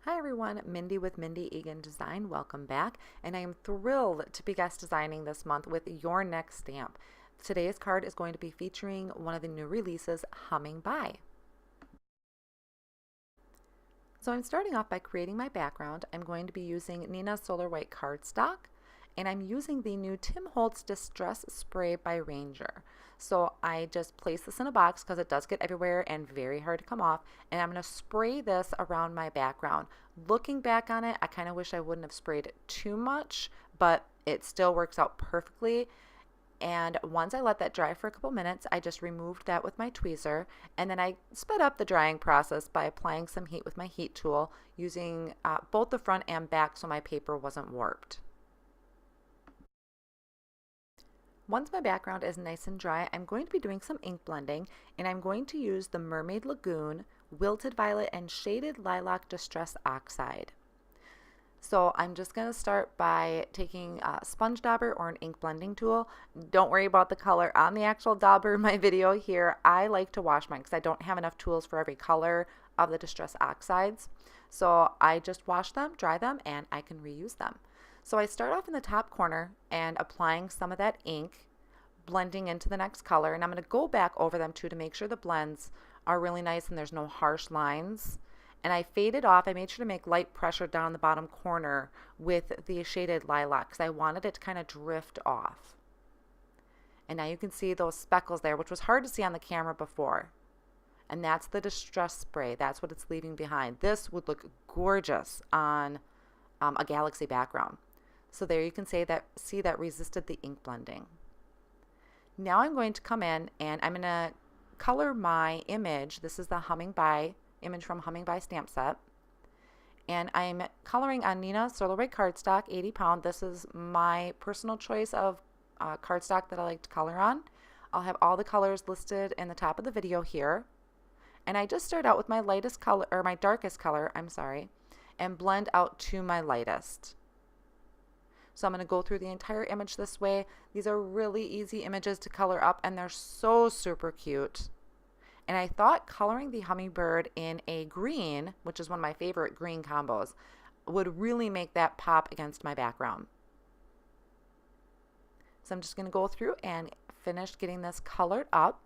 Hi everyone, Mindy with Mindy Egan Design. Welcome back, and I am thrilled to be guest designing this month with your next stamp. Today's card is going to be featuring one of the new releases, Humming By. So I'm starting off by creating my background. I'm going to be using Neenah Solar White Cardstock, and I'm using the new Tim Holtz Distress Spray by Ranger. So I just place this in a box because it does get everywhere and very hard to come off, and I'm going to spray this around my background. Looking back on it, I kind of wish I wouldn't have sprayed it too much, but it still works out perfectly. And once I let that dry for a couple minutes, I just removed that with my tweezer, and then I sped up the drying process by applying some heat with my heat tool, using both the front and back so my paper wasn't warped. Once my background is nice and dry, I'm going to be doing some ink blending, and I'm going to use the MERMAID Lagoon, Wilted Violet, and Shaded Lilac Distress Oxide. So I'm just going to start by taking a sponge dauber or an ink blending tool. Don't worry about the color on the actual dauber in my video here. I like to wash mine because I don't have enough tools for every color of the Distress Oxides. So I just wash them, dry them, and I can reuse them. So I start off in the top corner and applying some of that ink, blending into the next color, and I'm going to go back over them too to make sure the blends are really nice and there's no harsh lines. And I faded off. I made sure to make light pressure down the bottom corner with the shaded lilac because I wanted it to kind of drift off. And now you can see those speckles there, which was hard to see on the camera before. And that's the distress spray. That's what it's leaving behind. This would look gorgeous on a galaxy background. So there you can see that resisted the ink blending. Now I'm going to come in and I'm going to color my image. This is the Humming By image from Humming By stamp set. And I'm coloring on Neenah Solar White Cardstock, 80 pound. This is my personal choice of cardstock that I like to color on. I'll have all the colors listed in the top of the video here. And I just start out with my lightest color, or my darkest color, I'm sorry, and blend out to my lightest. So I'm going to go through the entire image this way. These are really easy images to color up, and they're so super cute. And I thought coloring the hummingbird in a green, which is one of my favorite green combos, would really make that pop against my background. So I'm just going to go through and finish getting this colored up.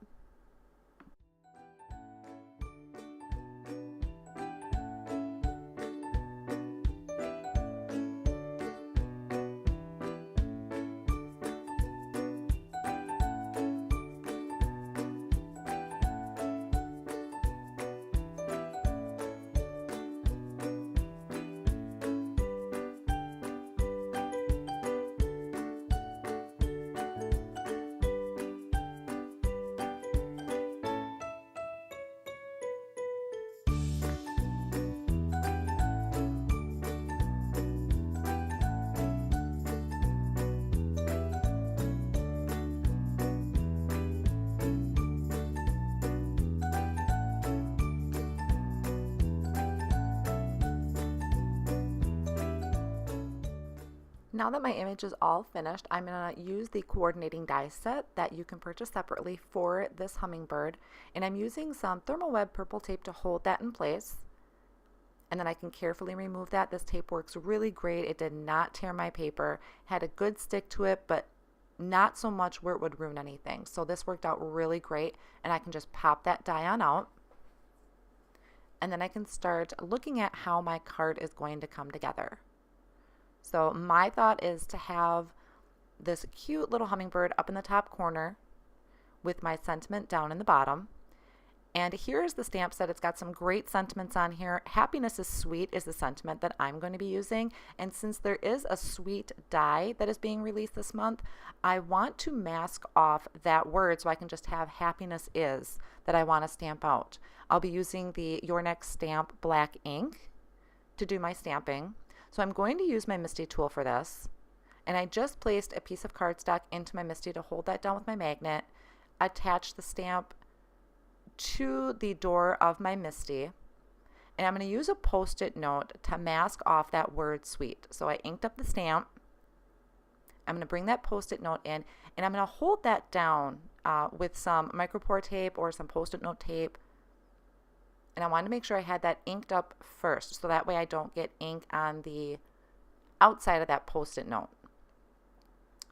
Now that my image is all finished, I'm going to use the coordinating die set that you can purchase separately for this hummingbird, and I'm using some thermal web purple tape to hold that in place, and then I can carefully remove that. This tape works really great. It did not tear my paper, had a good stick to it, but not so much where it would ruin anything. So this worked out really great, and I can just pop that die on out, and then I can start looking at how my card is going to come together. So my thought is to have this cute little hummingbird up in the top corner with my sentiment down in the bottom. And here's the stamp set. It's got some great sentiments on here. Happiness is sweet is the sentiment that I'm going to be using. And since there is a sweet die that is being released this month, I want to mask off that word so I can just have happiness is that I want to stamp out. I'll be using the Your Next Stamp black ink to do my stamping. So I'm going to use my MISTI tool for this, and I just placed a piece of cardstock into my MISTI to hold that down with my magnet, attach the stamp to the door of my MISTI, and I'm going to use a post-it note to mask off that word sweet. So I inked up the stamp. I'm going to bring that post-it note in, and I'm going to hold that down with some micropore tape or some post-it note tape And I wanted to make sure I had that inked up first, so that way I don't get ink on the outside of that Post-it note.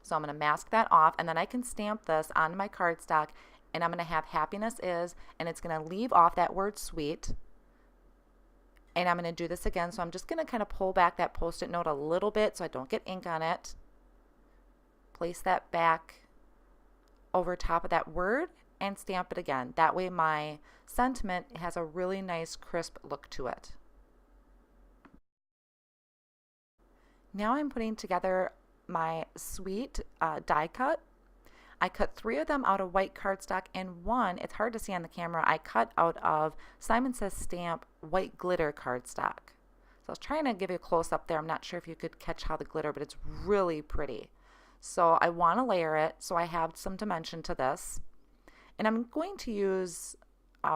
So I'm going to mask that off, and then I can stamp this onto my cardstock, and I'm going to have happiness is, and it's going to leave off that word sweet. And I'm going to do this again, so I'm just going to kind of pull back that Post-it note a little bit so I don't get ink on it. Place that back over top of that word and stamp it again. That way my sentiment has a really nice crisp look to it. Now I'm putting together my sweet die cut. I cut 3 of them out of white cardstock, and 1, it's hard to see on the camera, I cut out of Simon Says Stamp white glitter cardstock. So I was trying to give you a close up there. I'm not sure if you could catch how the glitter, but it's really pretty. So I want to layer it so I have some dimension to this. And I'm going to use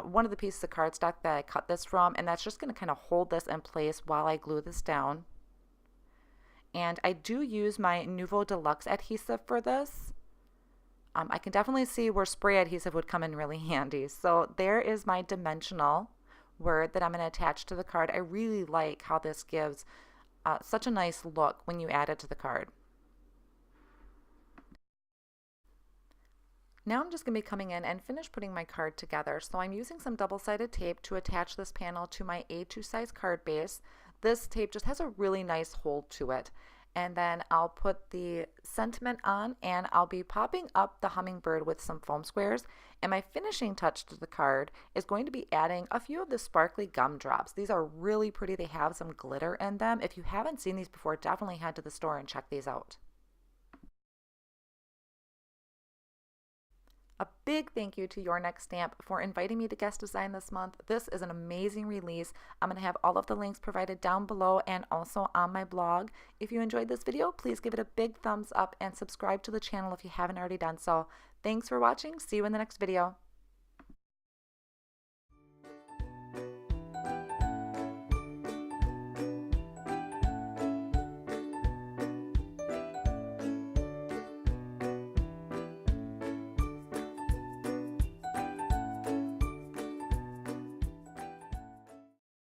one of the pieces of cardstock that I cut this from, and that's just going to kind of hold this in place while I glue this down. And I do use my Nuvo DELUXE adhesive for this. I can definitely see where spray adhesive would come in really handy. So there is my dimensional word that I'm going to attach to the card. I really like how this gives such a nice look when you add it to the card. Now I'm just going to be coming in and finish putting my card together. So I'm using some double-sided tape to attach this panel to my A2 size card base. This tape just has a really nice hold to it. And then I'll put the sentiment on, and I'll be popping up the hummingbird with some foam squares. And my finishing touch to the card is going to be adding a few of the sparkly gumdrops. These are really pretty. They have some glitter in them. If you haven't seen these before, definitely head to the store and check these out. A big thank you to Your Next Stamp for inviting me to guest design this month. This is an amazing release. I'm going to have all of the links provided down below and also on my blog. If you enjoyed this video, please give it a big thumbs up and subscribe to the channel if you haven't already done so. Thanks for watching. See you in the next video.